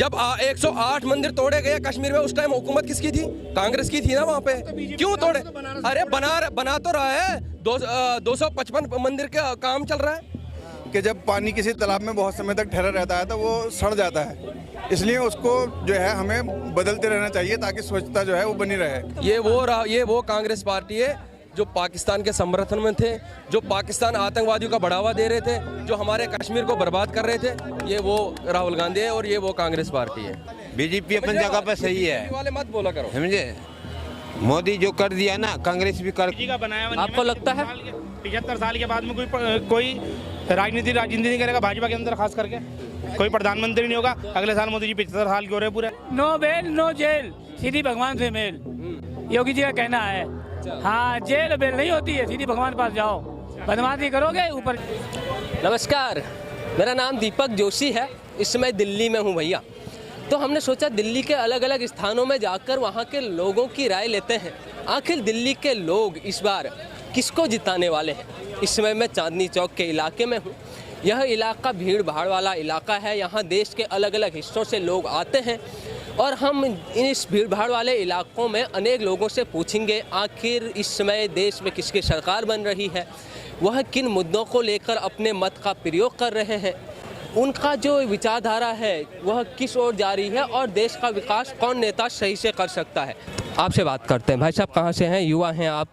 जब 108 मंदिर तोड़े गए कश्मीर में, उस टाइम हुकूमत किसकी थी? कांग्रेस की थी ना वहाँ पे। क्यों तोड़े? अरे बना तो रहा है, 255 मंदिर का काम चल रहा है। कि जब पानी किसी तालाब में बहुत समय तक ठहरा रहता है तो वो सड़ जाता है, इसलिए उसको जो है हमें बदलते रहना चाहिए ताकि स्वच्छता जो है वो बनी रहे। ये वो कांग्रेस पार्टी है जो पाकिस्तान के समर्थन में थे, जो पाकिस्तान आतंकवादियों का बढ़ावा दे रहे थे, जो हमारे कश्मीर को बर्बाद कर रहे थे। ये वो राहुल गांधी है और ये वो कांग्रेस पार्टी है। बीजेपी अपनी जगह पर सही है, वाले मत बोला करो, समझे। मोदी जो कर दिया ना, कांग्रेस भी कर। का बनाया हुआ आपको लगता है 75 साल के बाद में कोई राजनीति नहीं करेगा भाजपा के अंदर, खास करके कोई प्रधानमंत्री नहीं होगा अगले साल। मोदी जी 75 साल के हो रहे पूरे। नो बेल नो जेल, सीधी भगवान से मेल, योगी जी का कहना है। हाँ, जेल बेल नहीं होती है, सीधी भगवान पास जाओ, बदमाशी करोगे ऊपर। नमस्कार, मेरा नाम दीपक जोशी है। इस समय दिल्ली में हूँ भैया। तो हमने सोचा दिल्ली के अलग अलग स्थानों में जाकर वहाँ के लोगों की राय लेते हैं। आखिर दिल्ली के लोग इस बार किसको जिताने वाले हैं। इस समय मैं चांदनी चौक के इलाके में हूँ। यह इलाका भीड़ भाड़ वाला इलाका है। यहाँ देश के अलग अलग हिस्सों से लोग आते हैं और हम इस भीड़ भाड़ वाले इलाकों में अनेक लोगों से पूछेंगे आखिर इस समय देश में किसकी सरकार बन रही है, वह किन मुद्दों को लेकर अपने मत का प्रयोग कर रहे हैं, उनका जो विचारधारा है वह किस ओर जा रही है और देश का विकास कौन नेता सही से कर सकता है। आपसे बात करते हैं। भाई साहब कहाँ से हैं? युवा हैं आप?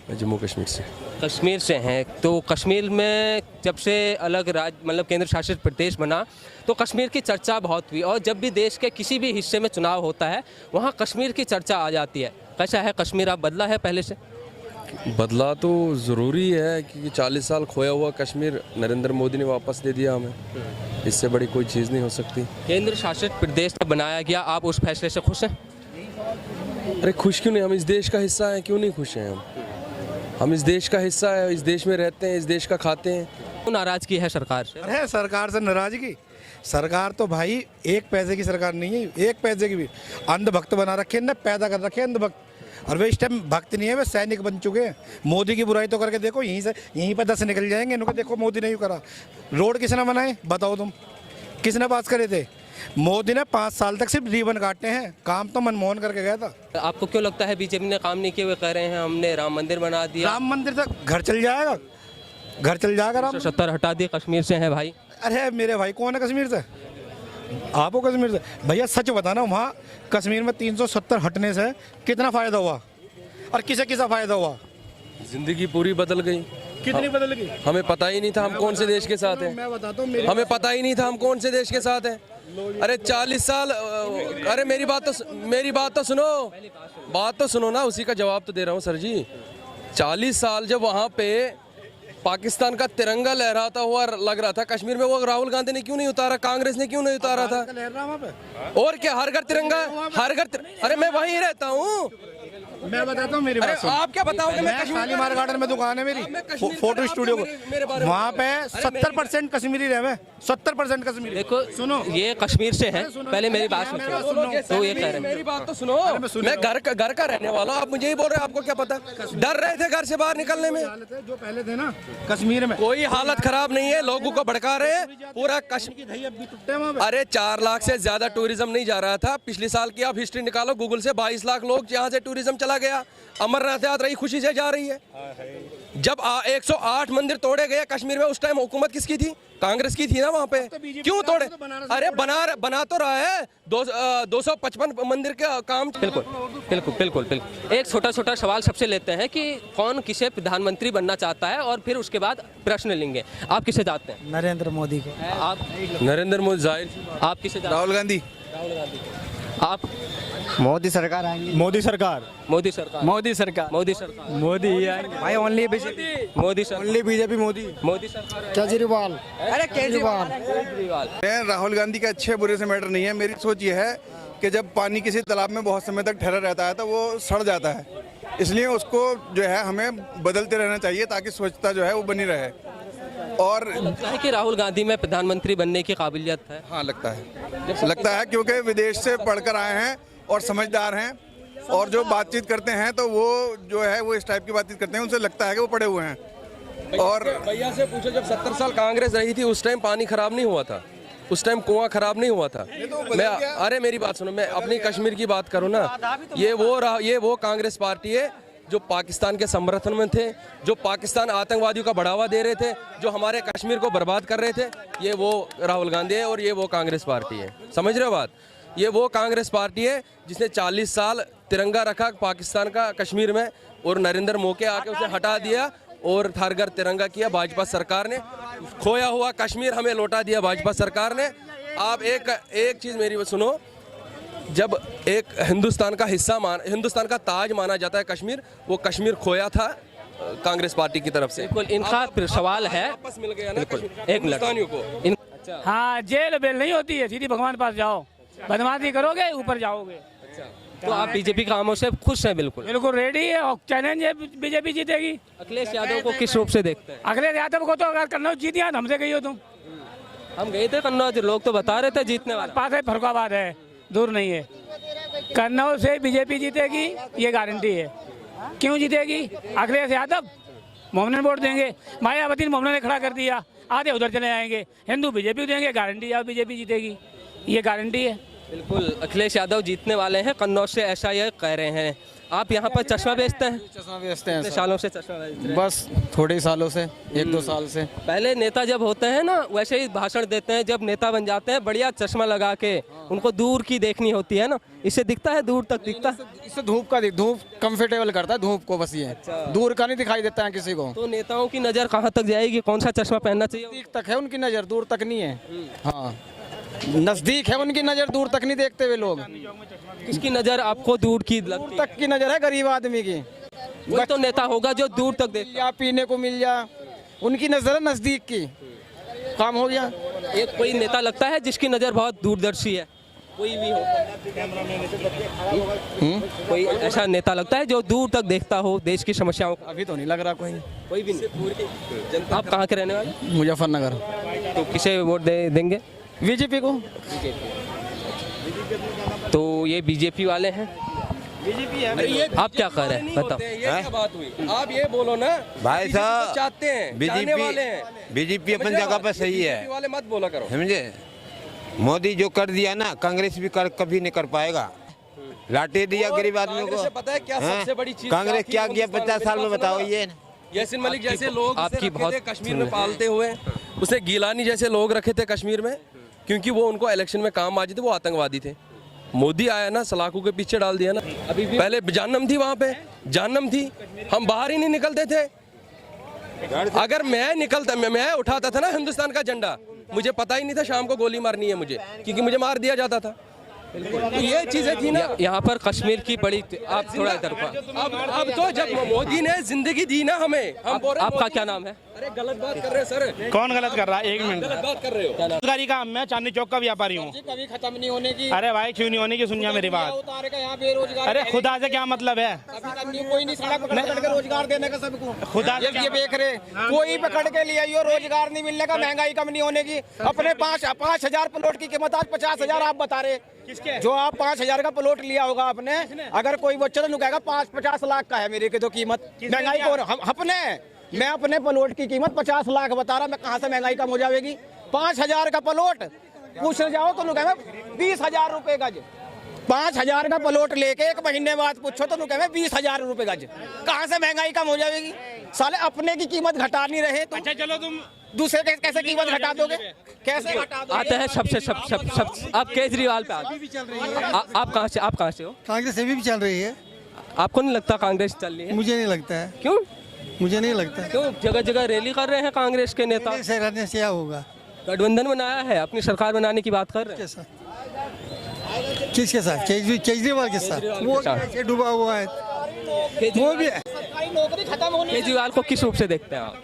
जम्मू कश्मीर से। कश्मीर से हैं। तो कश्मीर में जब से अलग राज्य मतलब केंद्र शासित प्रदेश बना तो कश्मीर की चर्चा बहुत हुई और जब भी देश के किसी भी हिस्से में चुनाव होता है वहाँ कश्मीर की चर्चा आ जाती है। कैसा है कश्मीर? आप बदला है पहले से? बदला तो ज़रूरी है क्योंकि 40 साल खोया हुआ कश्मीर नरेंद्र मोदी ने वापस दे दिया हमें। इससे बड़ी कोई चीज़ नहीं हो सकती। केंद्र शासित प्रदेश बनाया गया, आप उस फैसले से खुश हैं? अरे खुश क्यों नहीं, हम इस देश का हिस्सा हैं, क्यों नहीं खुश हैं हम इस देश का हिस्सा है, इस देश में रहते हैं, इस देश का खाते हैं। तो नाराज़गी है सरकार से? अरे सरकार से नाराजगी? सरकार तो भाई एक पैसे की सरकार नहीं है, एक पैसे की भी। अंधभक्त बना रखे ने, पैदा कर रखे अंधभक्त। और वे इस टाइम भक्त नहीं है, वे सैनिक बन चुके हैं। मोदी की बुराई तो करके देखो, यहीं पर 10 निकल जाएंगे। इनको देखो मोदी ने यूँ करा। रोड किसने बनाए बताओ तुम? किसने पास करे थे? मोदी ने 5 साल तक सिर्फ रिबन काटे हैं, काम तो मनमोहन करके गया था। आपको क्यों लगता है बीजेपी ने काम नहीं किए हुए? कह रहे हैं हमने राम मंदिर बना दिया। राम मंदिर तक घर चल जाएगा, घर चल जाएगा। राम 170 हटा दिए। कश्मीर से हैं भाई? अरे मेरे भाई कौन है कश्मीर से? आपको कश्मीर से? भैया सच बताना, वहाँ कश्मीर में 370 हटने से कितना फ़ायदा हुआ और किसे किसा फ़ायदा हुआ? जिंदगी पूरी बदल गई। कितनी बदल गई? हमें पता ही नहीं था हम कौन से देश के साथ हैं। मैं बताता हूँ, हमें पता ही नहीं था हम कौन से देश के साथ हैं। अरे 40 साल, अरे मेरी बात तो सुनो ना, उसी का जवाब तो दे रहा हूँ सर जी। 40 साल जब वहाँ पे पाकिस्तान का तिरंगा लहराता हुआ लग रहा था कश्मीर में, वो राहुल गांधी ने क्यों नहीं उतारा? कांग्रेस ने क्यों नहीं उतारा था? और क्या हर घर तिरंगा, हर घर अरे मैं वहीं रहता हूँ। मैं बताता हूँ मेरी बात सुन। आप क्या बताओगे? मैं शालीमार गार्डन में दुकान है मेरी, फोटो स्टूडियो को। वहाँ पे 70% कश्मीरी रहे, 70% कश्मीरी। देखो सुनो, ये कश्मीर से हैं। पहले मेरी बात सुनो। तो ये कह रहे हैं मेरी बात तो सुनो। मैं घर का रहने वाला हूँ, आप मुझे ही बोल रहे हैं। आपको क्या पता? डर रहे थे घर से बाहर निकलने में। जो पहले थे ना कश्मीर में, कोई हालत खराब नहीं है, लोगों को भड़का रहे हैं पूरा कश्मीर। अरे 4 लाख से ज्यादा टूरिज्म नहीं जा रहा था पिछले साल की। आप हिस्ट्री निकालो गूगल से, 22 लाख लोग यहाँ से टूरिज्म चला गया। अमरनाथ यात्रा खुशी से जा रही है। जब 108 मंदिर तोड़े गए कश्मीर में, उस टाइम हुकूमत किसकी थी? कांग्रेस की थी ना वहाँ पे। क्यों तोड़े? अरे बना तो रहा है, 255 मंदिर का काम। बिल्कुल बिल्कुल बिल्कुल बिल्कुल। एक छोटा सवाल सबसे लेते हैं कि कौन किसे प्रधानमंत्री बनना चाहता है और फिर उसके बाद प्रश्न लेंगे। आप किसे चाहते हैं? नरेंद्र मोदी को। आप? नरेंद्र मोदी। जाहिर। आप किसे चाहते हैं? राहुल गांधी। आप? मोदी सरकार आएंगी। मोदी सरकार मोदी सरकार मोदी ही आएंगे भाई। ओनली बीजेपी, मोदी सरकार, ओनली बीजेपी, मोदी सरकार। केजरीवाल। अरे केजरीवाल। राहुल गांधी का अच्छे बुरे से मैटर नहीं है। मेरी सोच ये है कि जब पानी किसी तालाब में बहुत समय तक ठहरा रहता है तो वो सड़ जाता है, इसलिए उसको जो है हमें बदलते रहना चाहिए ताकि स्वच्छता जो है वो बनी रहे। और लगता है कि राहुल गांधी में प्रधानमंत्री बनने की काबिलियत है? हाँ लगता है क्योंकि विदेश से पढ़कर आए हैं और समझदार हैं, और जो बातचीत करते हैं तो वो जो है वो इस टाइप की बातचीत करते हैं, उनसे लगता है कि वो पढ़े हुए हैं। और भैया से पूछो, जब 70 साल कांग्रेस रही थी उस टाइम पानी खराब नहीं हुआ था। उस टाइम कुआं खराब नहीं हुआ था। मैं अरे मेरी बात सुनो, मैं अपनी कश्मीर की बात करूं ना, ये वो कांग्रेस पार्टी है जो पाकिस्तान के समर्थन में थे, जो पाकिस्तान आतंकवादियों का बढ़ावा दे रहे थे, जो हमारे कश्मीर को बर्बाद कर रहे थे। ये वो राहुल गांधी है और ये वो कांग्रेस पार्टी है। समझ रहे हो बात? ये वो कांग्रेस पार्टी है जिसने 40 साल तिरंगा रखा पाकिस्तान का कश्मीर में, और नरेंद्र मोदी आके उसे हटा दिया और थारगर तिरंगा किया भाजपा सरकार ने। खोया हुआ कश्मीर हमें लौटा दिया भाजपा सरकार ने। आप एक चीज़ मेरी सुनो, जब एक हिंदुस्तान का हिंदुस्तान का ताज माना जाता है कश्मीर, वो कश्मीर खोया था कांग्रेस पार्टी की तरफ से। बिल्कुल, इनका फिर सवाल है, वापस मिल गया ना बिल्कुल, एक हिंदुस्तानियों को। हाँ, जेल बेल नहीं होती है, सीधी भगवान पास जाओ, बदमाशी करोगे ऊपर जाओगे। तो आप बीजेपी कामों से खुश हैं? बिल्कुल बिल्कुल रेडी है और चैलेंज है, बीजेपी जीतेगी। अखिलेश यादव को किस रूप से देखते हैं? अखिलेश यादव को तो अगर कन्नौज जीती है, हमसे गई हो तुम। हम गए थे कन्नौज, लोग तो बता रहे थे जीतने वाला। पास है, फरुखाबाद है, दूर नहीं है। कन्नौज से बीजेपी जीतेगी, ये गारंटी है। क्यों जीतेगी? अखिलेश यादव मोमन वोट देंगे, मायावती ने मोमन ने खड़ा कर दिया, आधे उधर चले जाएंगे, हिंदू बीजेपी देंगे, गारंटी है बीजेपी जीतेगी, ये गारंटी है। बिल्कुल, अखिलेश यादव जीतने वाले हैं कन्नौज से, ऐसा ये कह रहे हैं। आप यहाँ पर चश्मा बेचते हैं? चश्मा बेचते हैं कितने सर। सालों से चश्मा बेच रहे हैं? बस थोड़े ही सालों से, 1-2 साल से। पहले नेता जब होते हैं ना, वैसे ही भाषण देते हैं, जब नेता बन जाते हैं बढ़िया चश्मा लगा के, उनको दूर की देखनी होती है ना, इससे दिखता है, दूर तक दिखता है। इससे धूप कंफर्टेबल करता है धूप को, बस ये दूर का नहीं दिखाई देता है किसी को। तो नेताओं की नज़र कहाँ तक जाएगी? कौन सा चश्मा पहनना चाहिए? नजदीक तक है उनकी नज़र, दूर तक नहीं है। हाँ, नजदीक है उनकी नज़र, दूर तक नहीं देखते हुए लोग। किसकी नज़र आपको दूर की लगती दूर है? तक की नज़र है गरीब आदमी की। वही तो नेता होगा जो दूर तक देखता या पीने को मिल जा, उनकी नज़र है नज़दीक की। काम हो गया। है। एक कोई नेता लगता है जिसकी नज़र बहुत दूरदर्शी है, कोई भी हो, कोई ऐसा नेता लगता है जो दूर तक देखता हो देश की समस्याओं को? अभी तो नहीं लग रहा कोई भी नहीं। आप कहाँ के रहने वाले? मुजफ्फरनगर। तो किसे वोट देंगे? बीजेपी को। तो ये बीजेपी वाले हैं। आप क्या कह रहे हैं बताओ? ये क्या बात हुई? आप ये बोलो ना भाई BJP को साहब, चाहते हैं, चाहने वाले हैं। बीजेपी अपनी समझे जगह बात? पर सही है, BJP वाले मत बोला करो। समझे? मोदी जो कर दिया ना, कांग्रेस भी कभी नहीं कर पाएगा। लाटे दिया और गरीब आदमियों कांग्रेस को। से पता है क्या हैं? सबसे बड़ी चीज कांग्रेस थी क्या किया हिंदुस्तान 50 साल में? मेरी बात बताओ सुनो। ये। यासिन मलिक जैसे लोग आपकी बहुत कश्मीर में पालते हुए, उसने गिलानी जैसे लोग रखे थे कश्मीर में, क्योंकि वो उनको इलेक्शन में काम आ जाते, वो आतंकवादी थे। मोदी आया ना, सलाखों के पीछे डाल दिया ना। अभी पहले जहन्नम थी वहां पे, जहन्नम थी, हम बाहर ही नहीं निकलते थे। अगर मैं उठाता था ना हिंदुस्तान का झंडा, मुझे पता ही नहीं था शाम को गोली मारनी है मुझे, क्योंकि मुझे मार दिया जाता था। तो ये चीजें थी ना। यहाँ पर कश्मीर की बड़ी, आप थोड़ा इधर को। अब तो जब मोदी ने जिंदगी दी ना हमें, हम बोल रहे हैं आपका मोदी- क्या नाम है? अरे गलत बात कर रहे हैं सर, कौन गलत कर रहा है? 1 मिनट। गलत बात कर रहे हो। बेरोजगारी का मैं चांदनी चौक का व्यापारी हूँ। कभी खत्म नहीं होने की। अरे भाई क्यों नहीं होने की? सुनिए मेरी बात। उतारे का यहाँ बेरोजगार। अरे खुदा से क्या मतलब है? कोई नहीं सड़क पकड़ के रोजगार देने का सबको। खुदा से ये देख रहे, कोई पकड़ के ले आइयो, रोजगार नहीं मिलने का, महंगाई कम नहीं होने की। अपने 5,000 प्लॉट की कीमत आज 50,000 आप बता रहे। किसके? जो आप 5,000 का प्लॉट लिया होगा आपने, अगर कोई बच्चा तो कहेगा 50 लाख का है मेरे की तो कीमत। महंगाई को मैं अपने प्लॉट की कीमत 50 लाख बता रहा, मैं कहाँ से महंगाई कम हो जाएगी? 5,000 का प्लॉट पूछने जाओ तो कहेगा 20,000 रुपए गज। 5,000 का प्लॉट लेके 1 महीने बाद पूछो तो कहेगा 20,000 रुपए गज। कहाँ से महंगाई कम हो जाएगी? साले अपने की कीमत घटा नहीं रहे तो अच्छा चलो तुम दूसरे के कैसे कीमत घटा दोगे? कैसे घटा दोगे? आते हैं सबसे सब आप केजरीवाल पे आते हैं। आप कहाँ से हो? कांग्रेस अभी भी चल रही है। आपको नहीं लगता कांग्रेस चल रही है? मुझे नहीं लगता है। क्यों? मुझे नहीं लगता है। क्यों जगह जगह रैली कर रहे हैं कांग्रेस के नेता? ऐसे रहने से क्या होगा? गठबंधन बनाया है, अपनी सरकार बनाने की बात कर रहे हैं। कैसा? किसके साथ? केजरीवाल के साथ? वो कैसे डूबा हुआ है? वो भी है। नौकरी खत्म होने। केजरीवाल को किस रूप से देखते हैं आप?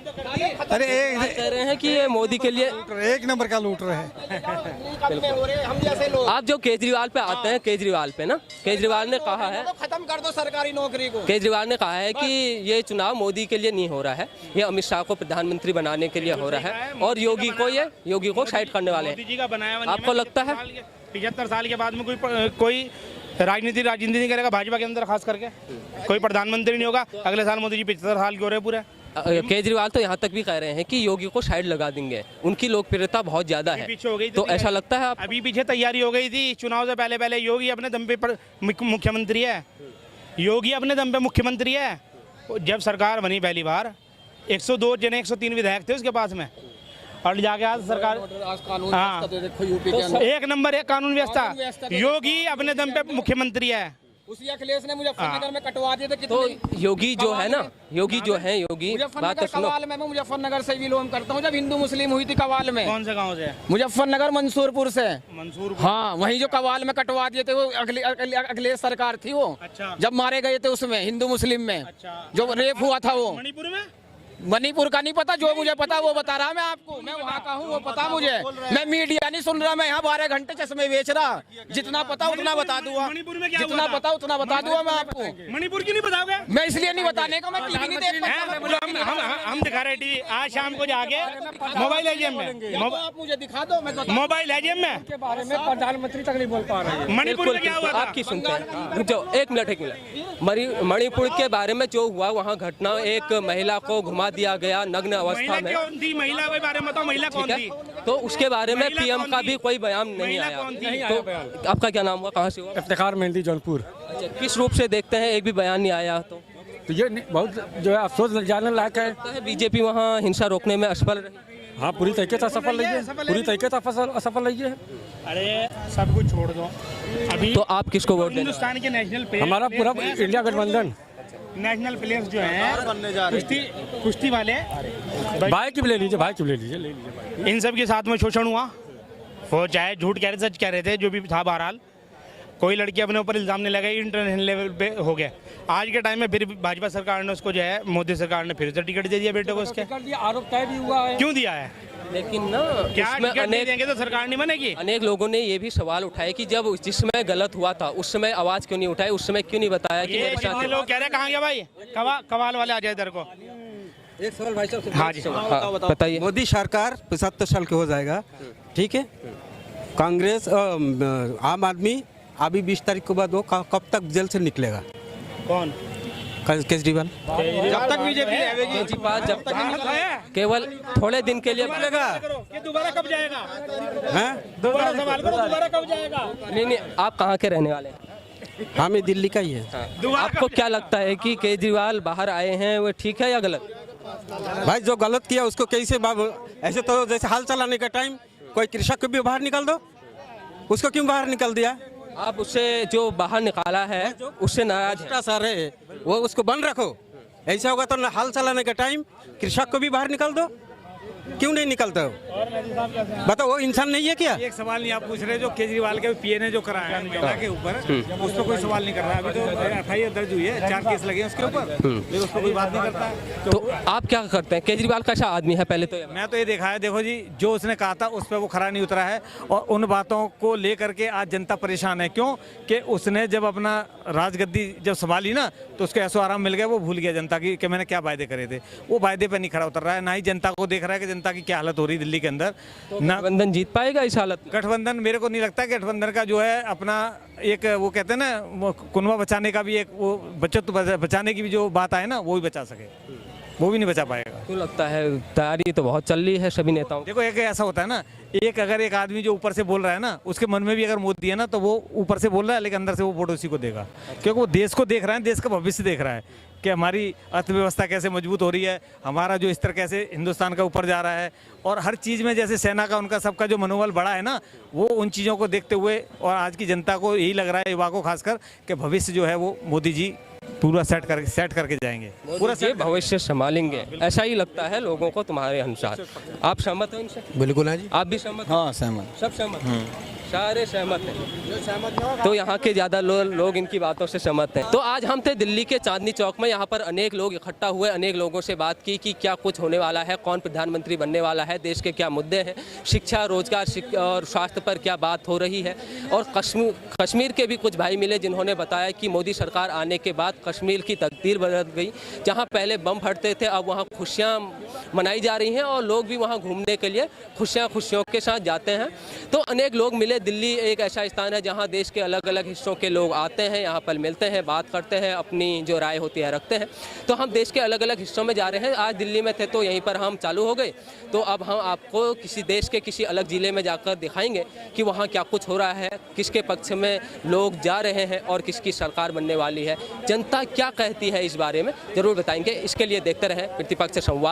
अरे कह रहे हैं कि ये मोदी के लिए एक नंबर का लूट रहे हैं। हम जैसे लोग आप जो केजरीवाल पे आते हैं, केजरीवाल पे ना, केजरीवाल ने कहा है, तो खत्म कर दो सरकारी नौकरी को। केजरीवाल ने कहा है कि ये चुनाव मोदी के लिए नहीं हो रहा है, ये अमित शाह को प्रधानमंत्री बनाने के लिए हो रहा है, और योगी को साइड करने वाले मोदी हैं। जी का बनाया हुआ आपको लगता है? 75 साल के बाद में कोई राजनीति नहीं करेगा भाजपा के अंदर, खास करके कोई प्रधानमंत्री नहीं होगा। अगले साल मोदी जी 75 साल के हो रहे पूरे। केजरीवाल तो यहाँ तक भी कह रहे हैं कि योगी को साइड लगा देंगे, उनकी लोकप्रियता बहुत ज़्यादा है। पीछे हो गई तो ऐसा लगता है आप? अभी पीछे तैयारी हो गई थी चुनाव से पहले पहले। योगी अपने दम पे मुख्यमंत्री है, योगी अपने दम पे मुख्यमंत्री है। जब सरकार बनी पहली बार 102 जने 103 विधायक थे उसके पास में, और जाके आज सरकार हाँ एक नंबर एक कानून व्यवस्था। योगी अपने दम पे मुख्यमंत्री है। उसी अखिलेश ने मुजफ्फरनगर में कटवा दिए थे तो योगी जो है ना, योगी जो है, योगी बात तो सुनो। कवाल में मैं मुजफ्फरनगर से बिलोंग करता हूँ। जब हिंदू मुस्लिम हुई थी कवाल में। कौन से गांव से? मुजफ्फरनगर मंसूरपुर से। मंसूरपुर? हाँ, वहीं जो कवाल में कटवा दिए थे वो अखिलेश सरकार थी वो। अच्छा। जब मारे गए थे उसमें हिंदू मुस्लिम में। अच्छा। जो रेप हुआ था वो मणिपुर में? मणिपुर का नहीं पता, जो मुझे पता वो बता रहा मैं आपको। मैं वहाँ का हूँ वो पता मुझे। मैं मीडिया नहीं सुन रहा, मैं यहाँ 12 घंटे चश्मे बेच रहा। जितना पता उतना बता दूंगा, जितना पता उतना बता दूंगा मैं आपको। मणिपुर की नहीं बताओगे? मैं इसलिए नहीं बताने का, मैं टीवी नहीं देख पाता। हम दिखा रहे टीवी। आज शाम को जाके मोबाइल है जेब में, आप मुझे दिखा दो, मैं मोबाइल है जेब में। के बारे में प्रधानमंत्री तक नहीं बोल पा रहे हैं। मणिपुर में क्या हुआ था? आपकी सुनते हैं जो एक मिनट मणिपुर के बारे में जो हुआ वहाँ घटना, एक महिला को घुमा दिया गया नग्न अवस्था में। कौन थी महिला के बारे में बताओ, महिला कौन थी? तो उसके बारे में पीएम का भी कोई बयान नहीं आया। तो आपका क्या नाम हुआ, कहाँ से हुआ? इफ्तिखार मेहंदी जौनपुर। अच्छा, किस रूप से देखते हैं, एक भी बयान नहीं आया? तो ये बहुत जो है अफसोस जाने लायक है। बीजेपी वहाँ हिंसा रोकने में असफल रही। हाँ, पूरी तरीके से असफल रही है, पूरी तरीके से असफल रही है। अरे सब कुछ छोड़ दो अभी। तो आप किसको वोट देंगे? हिंदुस्तान के नेशनल प्लेयर, हमारा पूरा इंडिया गठबंधन। नेशनल प्लेयर्स जो हैं कुश्ती वाले, भाई की भी ले लीजिए, भाई की भी ले लीजिए। इन सब के साथ में शोषण हुआ। वो चाहे झूठ कह रहे थे, सच कह रहे थे, जो भी था, बहरहाल कोई लड़की अपने ऊपर इल्जाम नहीं लगाई, इंटरनेशनल लेवल पे हो गया। आज के टाइम में फिर भाजपा सरकार ने उसको जो है, मोदी सरकार ने फिर से टिकट दे दिया बेटे को उसके। आरोप तय भी हुआ है। क्यों दिया है? लेकिन ना क्या उसमें टिकट नहीं देंगे तो सरकार नहीं बनेगी? अनेक लोगों ने ये भी सवाल उठाए कि जब जिसमें गलत हुआ था उस समय आवाज क्यों नहीं उठाई, उस समय क्यों नहीं बताया कि मेरे साथ? लोग कह रहे कहाँ गया भाई, कवाल वाले आ जाए इधर को। एक सवाल भाई साहब। हाँ जी, बताइए। मोदी सरकार 75 साल के हो जाएगा, ठीक है। कांग्रेस आम आदमी अभी 20 तारीख के बाद वो कब तक जेल से निकलेगा? कौन? केजरीवाल। जब तक बीजेपी रहेगी, केजरीवाल जब तक केवल थोड़े दिन के लिए निकलेगा। ये दोबारा कब जाएगा? दोबारा सवाल करो, दोबारा कब जाएगा? नहीं, आप कहाँ के रहने वाले हैं? हमें दिल्ली का ही है। आपको क्या लगता है कि केजरीवाल बाहर आए हैं वो ठीक है या गलत? भाई जो गलत किया उसको कैसे ऐसे तो जैसे हाल चलाने का टाइम कोई कृषक को भी बाहर निकाल दो, उसको क्यों बाहर निकाल दिया? आप उससे जो बाहर निकाला है उससे नाराज है? सर है वो, उसको बंद रखो। ऐसा होगा तो हाल चलाने का टाइम कृषक को भी बाहर निकाल दो, क्यों नहीं निकलता हो? बताओ, वो इंसान नहीं है क्या? एक सवाल नहीं आप पूछ रहे, जो केजरीवाल के पीए ने जो कराया है महिला के ऊपर, उस पर कोई सवाल नहीं कर रहा। अभी तो FIR दर्ज हुई है, 4 केस लगे हैं उसके ऊपर, लेकिन उस पर कोई बात नहीं करता। तो आप क्या करते हैं? केजरीवाल कैसा आदमी है पहले तो? मैं तो ये देखा है, देखो जी, जो उसने कहा था उस पर वो खरा नहीं उतरा है, और उन बातों को लेकर के आज जनता परेशान है। क्यों कि उसने जब अपना राजगद्दी जब संभाली ना, तो उसको ऐसो आराम मिल गया, वो भूल गया जनता की कि मैंने क्या वायदे करे थे। वो वायदे पर नहीं खरा उतर रहा है, ना ही जनता को देख रहा है कि जनता की क्या हालत हो रही है दिल्ली के अंदर। ना गठबंधन जीत पाएगा इस हालत में? गठबंधन मेरे को नहीं लगता कि गठबंधन का जो है अपना एक वो कहते हैं ना, कुनबा बचाने का भी एक वो बचत बचाने की भी जो बात आए ना, वो भी बचा सके, वो भी नहीं बचा पाएगा। क्यों लगता है? तैयारी तो बहुत चल रही है सभी नेताओं। देखो, एक ऐसा होता है ना, अगर एक आदमी जो ऊपर से बोल रहा है ना, उसके मन में भी अगर मोदी है ना, तो वो ऊपर से बोल रहा है लेकिन अंदर से वो वोट उसी को देगा, क्योंकि वो देश को देख रहा है, देश का भविष्य देख रहा है कि हमारी अर्थव्यवस्था कैसे मजबूत हो रही है, हमारा जो स्तर कैसे हिंदुस्तान का ऊपर जा रहा है, और हर चीज़ में जैसे सेना का उनका सबका जो मनोबल बढ़ा है ना, वो उन चीज़ों को देखते हुए, और आज की जनता को यही लग रहा है, युवा को खासकर, कि भविष्य जो है वो मोदी जी पूरा सेट करके जाएंगे, पूरा ये भविष्य संभालेंगे, ऐसा ही लगता है लोगों को तुम्हारे अनुसार। आप सहमत हो इनसे? बिल्कुल है जी। आप भी सहमत? हाँ, सहमत। सब सहमत? सारे सहमत हैं। तो यहाँ के ज़्यादा लोग इनकी बातों से सहमत हैं। तो आज हम थे दिल्ली के चांदनी चौक में, यहाँ पर अनेक लोग इकट्ठा हुए, अनेक लोगों से बात की कि क्या कुछ होने वाला है, कौन प्रधानमंत्री बनने वाला है, देश के क्या मुद्दे हैं, शिक्षा, रोजगार और स्वास्थ्य पर क्या बात हो रही है। और कश्मीर के भी कुछ भाई मिले जिन्होंने बताया कि मोदी सरकार आने के बाद कश्मीर की तकदीर बदल गई। जहाँ पहले बम फटते थे, अब वहाँ खुशियाँ मनाई जा रही हैं और लोग भी वहाँ घूमने के लिए खुशियों के साथ जाते हैं। तो अनेक लोग मिले दिल्ली एक ऐसा स्थान है जहाँ देश के अलग अलग हिस्सों के लोग आते हैं, यहाँ पर मिलते हैं, बात करते हैं, अपनी जो राय होती है रखते हैं। तो हम देश के अलग अलग हिस्सों में जा रहे हैं। आज दिल्ली में थे तो यहीं पर हम चालू हो गए, तो अब हम आपको किसी देश के किसी अलग ज़िले में जाकर दिखाएंगे कि वहाँ क्या कुछ हो रहा है, किसके पक्ष में लोग जा रहे हैं और किसकी सरकार बनने वाली है, जनता क्या कहती है इस बारे में ज़रूर बताएंगे। इसके लिए देखते रहें प्रतिपक्ष संवाद।